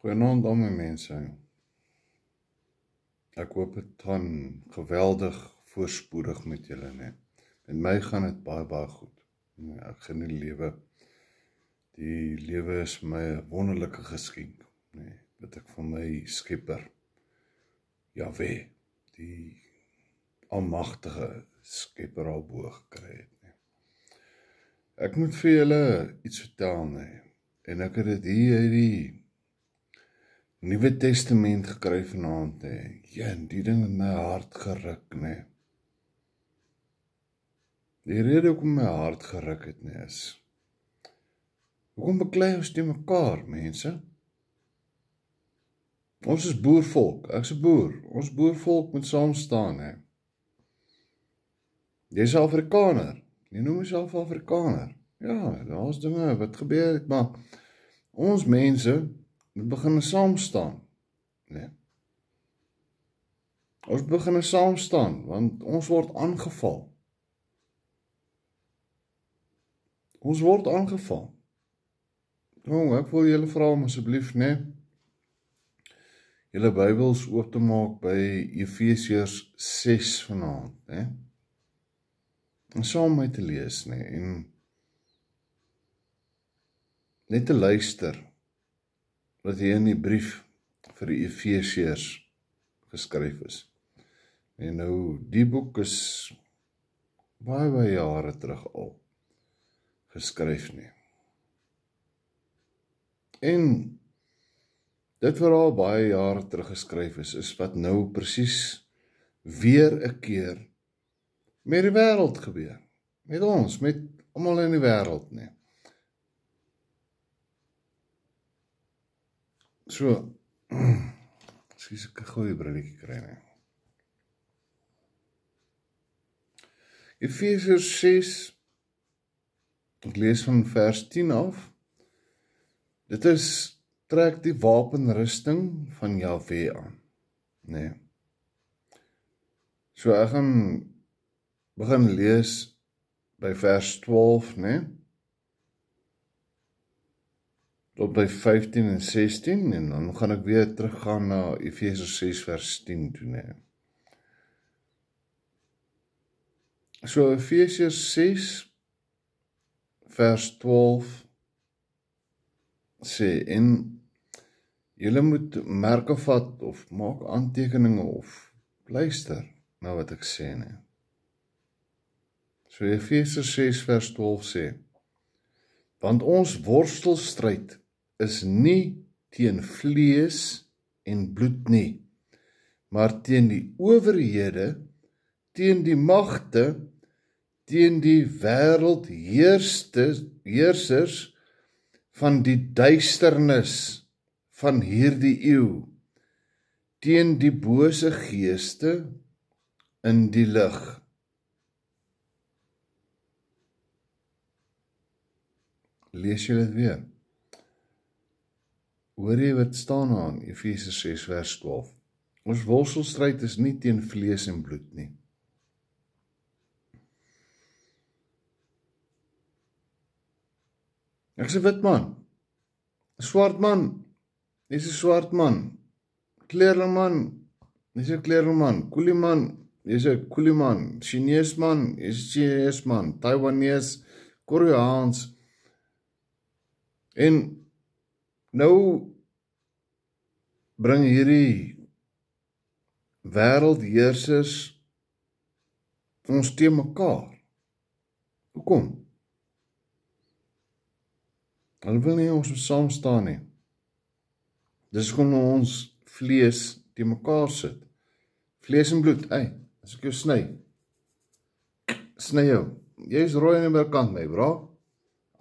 Goeienaand al my mense. Ek hoop het gaan geweldig voorspoedig met julle, nee. Met my gaan het baie goed. Nee, ek geniet die lewe. Die lewe is vir my 'n wonderlike geskenk, nee, wat ek van my Skepper, Jahwe, die almagtige Skepper al bo gekry het, nee. Ek moet vir julle iets vertel, nee, en ek het dit hier uit die Nuwe Testament gekry vanaand, nee. Ja, die ding het my hart geruk, nee. Die rede hoekom my hart geruk het, nee, is, hoekom beklei ons teen mekaar, mense? Ons is boervolk, ek is 'n boer, ons boervolk moet saam staan, nee. Jy is Afrikaner, jy noem jouself Afrikaner. Ja, daar is dinge wat gebeur het, maar ons mense moet begin saam staan, nee. Ons begin saam staan, want ons word aangeval. Ons word aangeval. Ek wil julle vra om asseblief, nee, julle Bybels oop te maak by Efesiërs 6 vanaand, nee. En saam met te lees, nee, en net te luister wat hier in die brief vir die Efesiërs geskryf is. En nou, die boek is baie jare terug al geskryf, nee. En dit wat al baie jare terug geskryf is wat nou presies weer 'n keer met die wêreld gebeur. Met ons, met almal in die wêreld, nee. So, skus ek 'n goeie brilletjie kry, nee. Efesiërs 6, ek lees van vers 10 af. Dit is, trek die wapenrusting van Jahwe aan, nee. So ek gaan begin lees by vers 12, nee. Tot by 15 en 16, en dan gaan ek weer teruggaan na Efesiërs 6 vers 10 toe, nee. So Efesiërs 6 vers 12 sê, en julle moet merke vat, of maak aantekeninge, of luister na wat ek sê, nee. So Efesiërs 6 vers 12 sê, want ons worstelstryd is nie teen vlees en bloed nie, maar teen die owerhede, teen die magte, teen die wêreldheersers van die duisternis van hierdie eeu, teen die bose geeste in die lig. Lees jy dit weer? Hoor jy wat staan aan Efesiërs 6 vers 12? Ons worstelstryd is nie teen vlees en bloed nie. Ek is 'n wit man, 'n swart man, jy's 'n swart man, kleerling jy's 'n kleerling man, koelie man, jy's 'n koelie man, Chinese man, jy's 'n Chinese man, Taiwanese, Koreaans. En nou bring hierdie wêreldheersers ons teen mekaar. Hoekom? Hulle wil nie ons moet saam staan nie. Dis hoekom ons vlees teen mekaar sit. Vlees en bloed, as ek jou sny jou. Jy is rooi aan die onderkant, my bra.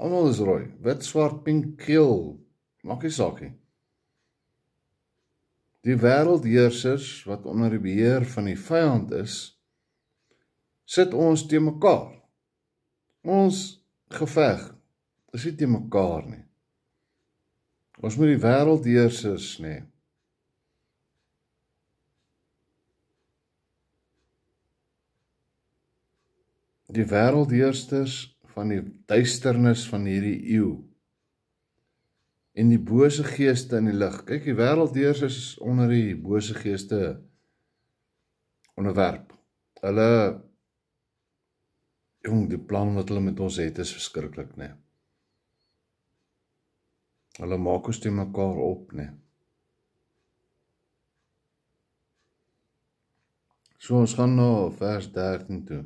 Almal is rooi, wit, swart, pink, geel, maak nie saak nie. Die wêreldheersers wat onder die beheer van die vyand is, sit ons teen mekaar. Ons geveg is nie teen mekaar nie. Ons moet die wêreldheersers, nee. Die wêreldheersers van die duisternis van hierdie eeu. en die bose geeste in die lig. Kyk, die wêreldheers is onder die bose geeste onderwerp. Hulle, die plan wat hulle met ons het is verskriklik, nee. Hulle maak ons teen mekaar op, nee. So, ons gaan na vers 13 toe.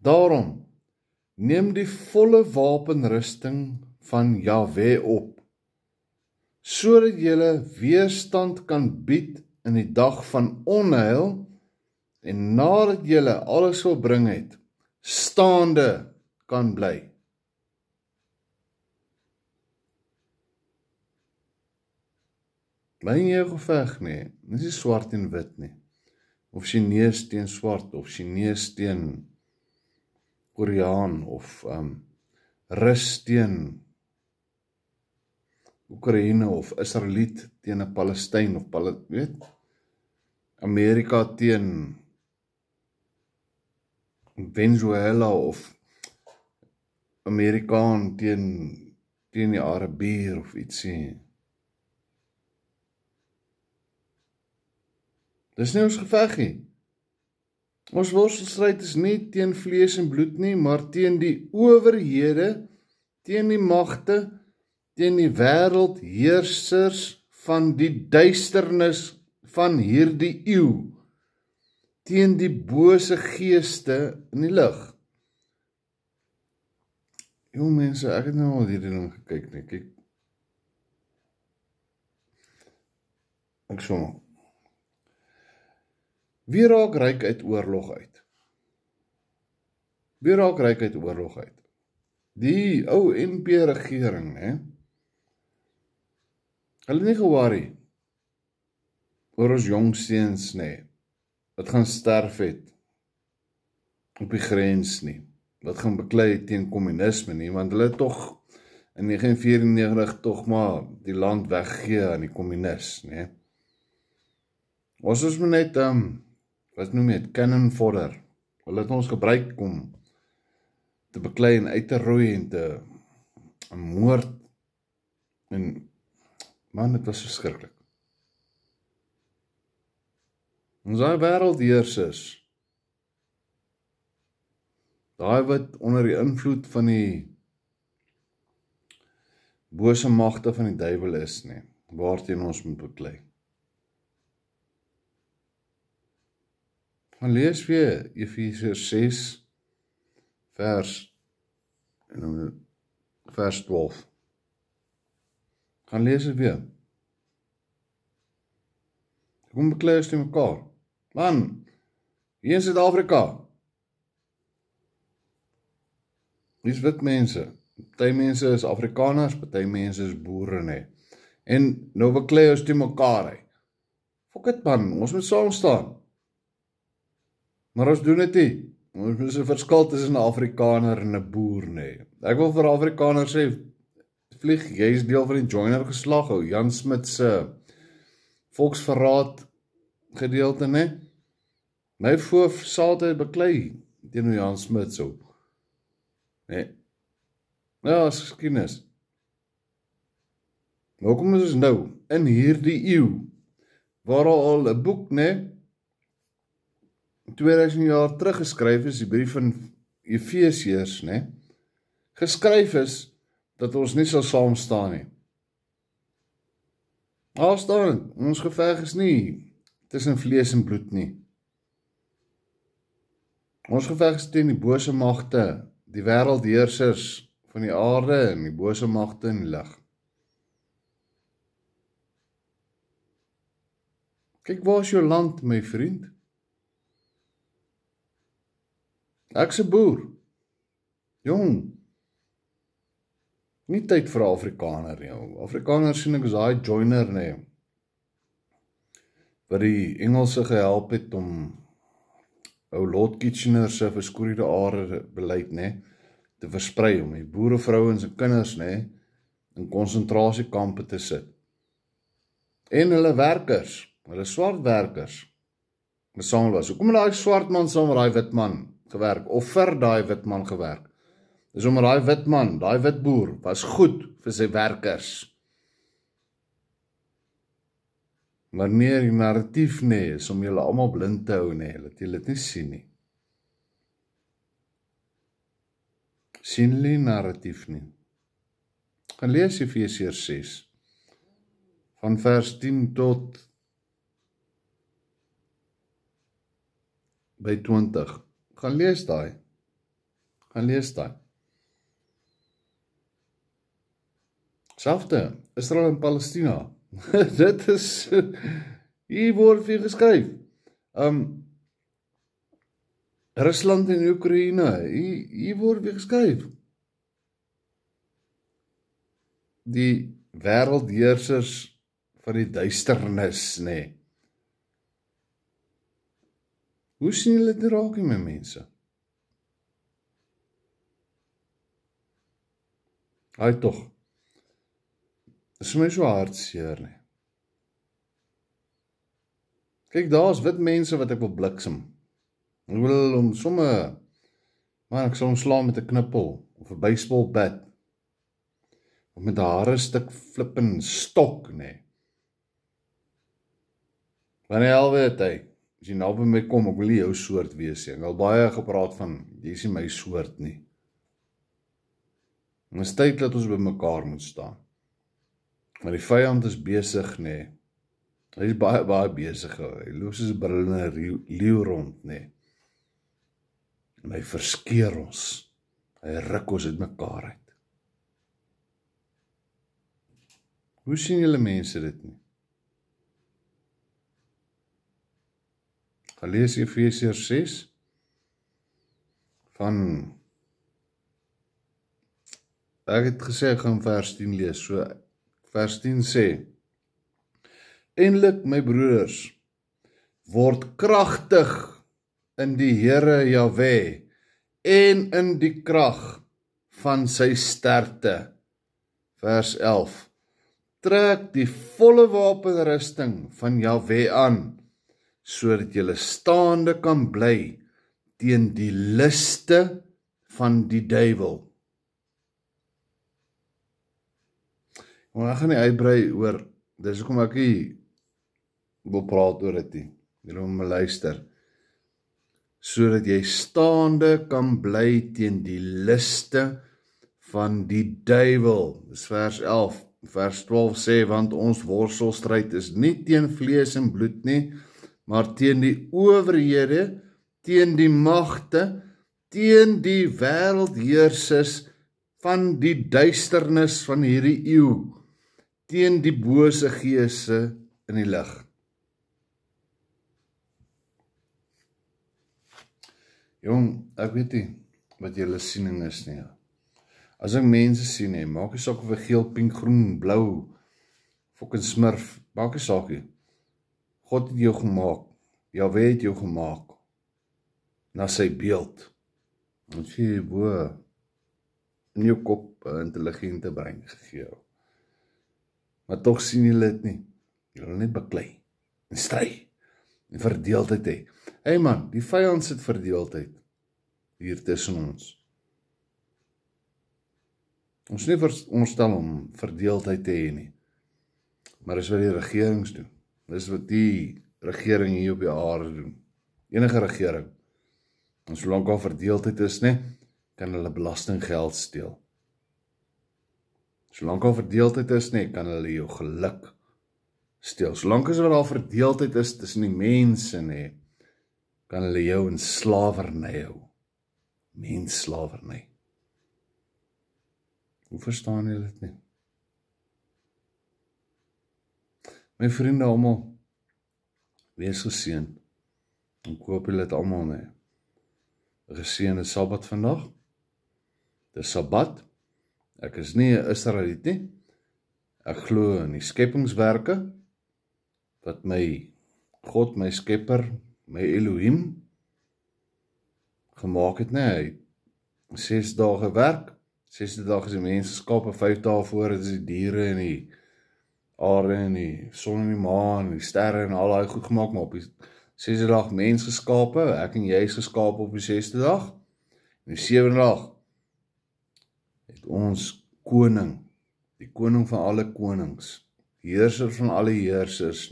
Daarom, neem die volle wapenrusting van Jahwe op, sodat julle weerstand kan bied in die dag van onheil, en nadat julle alles volbring het, staande kan bly. Bly in jou geveg, nee, dit is nie swart en wit nie, of Chinees teen swart, of Chinees teen Koreaan, of Rus teen Oekraïne, of Israeliet teen 'n Palestyn, of Amerika teen Venezuela, of Amerikaan teen die Arabier, of ietsie. Dis nie ons geveg nie. Ons worstelstryd is nie teen vlees en bloed nie, maar teen die owerhede, teen die magte, teen die wêreldheersers van die duisternis van hierdie eeu, teen die bose geeste in die lig. Mense, ek het nou al hierdie ding gekyk, nee, kyk. Ek som. Wie raak ryk uit oorlog uit? Wie raak ryk uit oorlog uit? Die ou NP-regering, hè? Hulle nie geworry oor ons jong seuns, nee, wat gaan sterf het op die grens nie, wat gaan beklei teen kommunisme nie, want hulle het tog in 1994 tog maar die land weggegee aan die kommunis, nee. Ons is maar net, wat noem jy het, cannon fodder. Hulle het ons gebruik om te beklei en uit te roei en te moord. En, man, dit was verskriklik. Ons daai wêreldheersers, daai wat onder die invloed van die bose magte van die duiwel is, nee, waarteen ons moet beklei. Gaan lees weer Efesiërs 6 vers 12. Gaan lees dit weer. Kom beklei ons teen mekaar. Man, hier in Suid-Afrika, dis wit mense. Party mense is Afrikaners, party mense is boere, nee. En nou beklei ons teen mekaar, hè. Fok het, man, ons moet saam staan. Maar ons doen dit nie. Ons moet 'n verskil tussen 'n Afrikaner en 'n boer, nee. Ek wil vir Afrikaner sê, vlieg, jy is deel van die Joiner geslag, ou, Jan Smit se volksverraad gedeelte, nee. My voorf sal altyd beklei teenoor Jan Smit so. Nee. Ja, as geskiedenis. Maar kom ons nou, in hierdie eeu, waar al 'n boek, nee, 2000 jaar terug geskryf is, die brief van Efesiërs, nee, geskryf is, dat ons nie sal saam staan nie. Daar staan, ons geveg is nie tussen vlees en bloed nie. Ons geveg is teen die bose magte, die wêreldheersers van die aarde en die bose magte in die lig. Kyk, waar is jou land, my vriend? Ek's 'n boer. Jong. Nie tyd vir 'n Afrikaner nie. Afrikaner sien ek is daai joiner, nee. Wat die Engelse gehelp het om ou Lord Kitchener se verskroeide aarde beleid, nee, te versprei, om die boerevrouens en kinders, nee, in konsentrasiekampe te sit. En hulle werkers, hulle swart werkers, saam was. Hoekom het daai swart man saam met daai wit man gewerk, of vir daai wit man gewerk? Dis omdat daai wit man, daai wit boer, was goed vir sy werkers. Wanneer die narratief is om julle almal blind te hou dat julle dit nie sien nie. Sien julle die narratief nie. Gaan lees Efesiërs 6, van vers 10 tot by 20. Gaan lees daai. Selfde, Israel en Palestina. Dit is, hier word vir geskryf. Rusland en Oekraïne, hier word weer geskryf. Die wêreldheersers van die duisternis, Hoe sien julle dit raak nie, my mense? Hy tog. Dit is my so hartseer, Kyk, daar is wit mense wat ek wil bliksem. Ek wil hom somme, maar ek sal hom slaan met 'n knippel, of 'n baseball bat, of met 'n hare stuk flippin stok, Wanneer al weet hy, as jy nou by my kom, ek wil nie jou soort wees, ek al baie gepraat van, jy is nie my soort nie. En is tyd dat ons by mekaar moet staan. Maar die vyand is besig, Hy is baie besig, hy loop soos 'n brullende leeu rond, En hy verskeer ons, hy ruk ons uit mekaar uit. Hoe sien julle mense dit nie? Gaan lees Efesiërs 6, van, ek het gesê, ek gaan vers 10 lees, so vers 10 sê, Eindelik, my broeders, word kragtig in die Here Jahwe en in die krag van sy sterkte. Vers 11. Trek die volle wapenrusting van Jahwe aan, sodat julle staande kan bly teen die liste van die duiwel. Maar ek gaan nie uitbrei oor, dis hoekom ek nie wil praat oor dit nie. Julle moet my luister. Sodat jy staande kan bly teen die liste van die duiwel. Dis vers 11. Vers 12 sê, want ons worstelstryd is nie teen vlees en bloed nie, maar teen die owerhede, teen die magte, teen die wêreldheersers van die duisternis van hierdie eeu, teen die bose geeste in die lig. Jong, ek weet nie wat julle siening is nie. As ek mense sien, maak nie saak of ek geel, pink, groen, blou, fucking smurf, maak nie saak nie. God het jou gemaak, Jahwe het jou gemaak, na sy beeld. Want jy bo in jou kop 'n intelligente brein gegee. Maar tog sien julle dit nie. Julle net baklei, en stry, en verdeeldheid hê. Hey man, die vyand sit verdeeldheid hier tussen ons. Ons nie veronderstel om verdeeldheid te hê nie. Maar dis wat die regerings doen. Dis wat die regering hier op die aarde doen. Enige regering. En solank al verdeeldheid is, kan hulle belastinggeld steel. Solank al verdeeldheid is, kan hulle jou geluk steel. Solank as wat al verdeeldheid is tussen die mense, kan hulle jou in slawerny hou. Mensslawerny. Hoe verstaan julle dit nie? My vriende almal, wees geseënd. Ek hoop julle het almal 'n geseënde Sabbat vandag. Dis Sabbat. Ek is nie 'n Israeliet nie. Ek glo in die skepingswerke wat my God, my Skepper, my Elohim gemaak het, Hy 6 dae gewerk. 6de dag is die mens geskape, 5 dae voor is die diere en die aarde en die son en die maan en die sterre en al daai goed gemaak, maar op die 6de dag mens geskape, ek en jy is geskape op die 6de dag. En die 7de dag het ons koning, die koning van alle konings, heerser van alle heersers,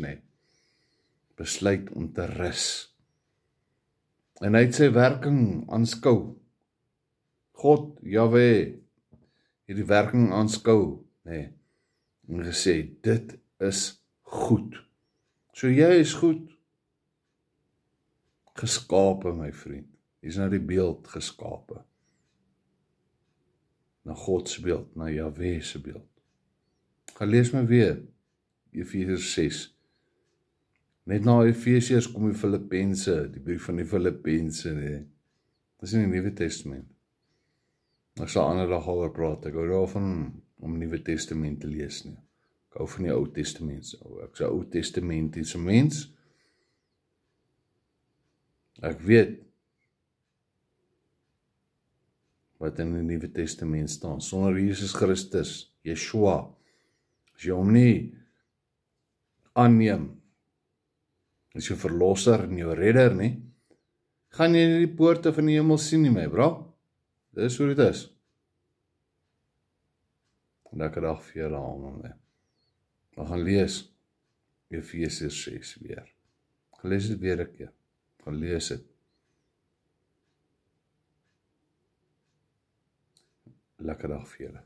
besluit om te rus. En hy het sy werking aanskou. God, Jahwe, het die werking aanskou, en gesê, dit is goed. So jy is goed geskape, my vriend. Jy is na die beeld geskape. Na God se beeld, na Jahwe se beeld. Gaan lees my weer, Efesiërs 6. Net na Efesiërs kom die Filippense, die brief van die Filippense, Dit is in die Nuwe Testament. Ek sal ander dag oor praat, ek hou daarvan om die Nuwe Testament te lees nie. Ek hou van die Ou Testament, ek is 'n Ou Testamentiese mens. Ek weet wat in die Nuwe Testament staan, sonder Jesus Christus, Yeshua, as jy hom nie aanneem, as jou verlosser en jou redder nie, gaan jy nie die poorte van die hemel sien nie, my bro. Dis hoe dit is. Lekker dag vir julle almal. We gaan lees Efesiërs 6 weer. Gaan lees dit weer 'n keer. Gaan lees dit. Lekker dag vir julle.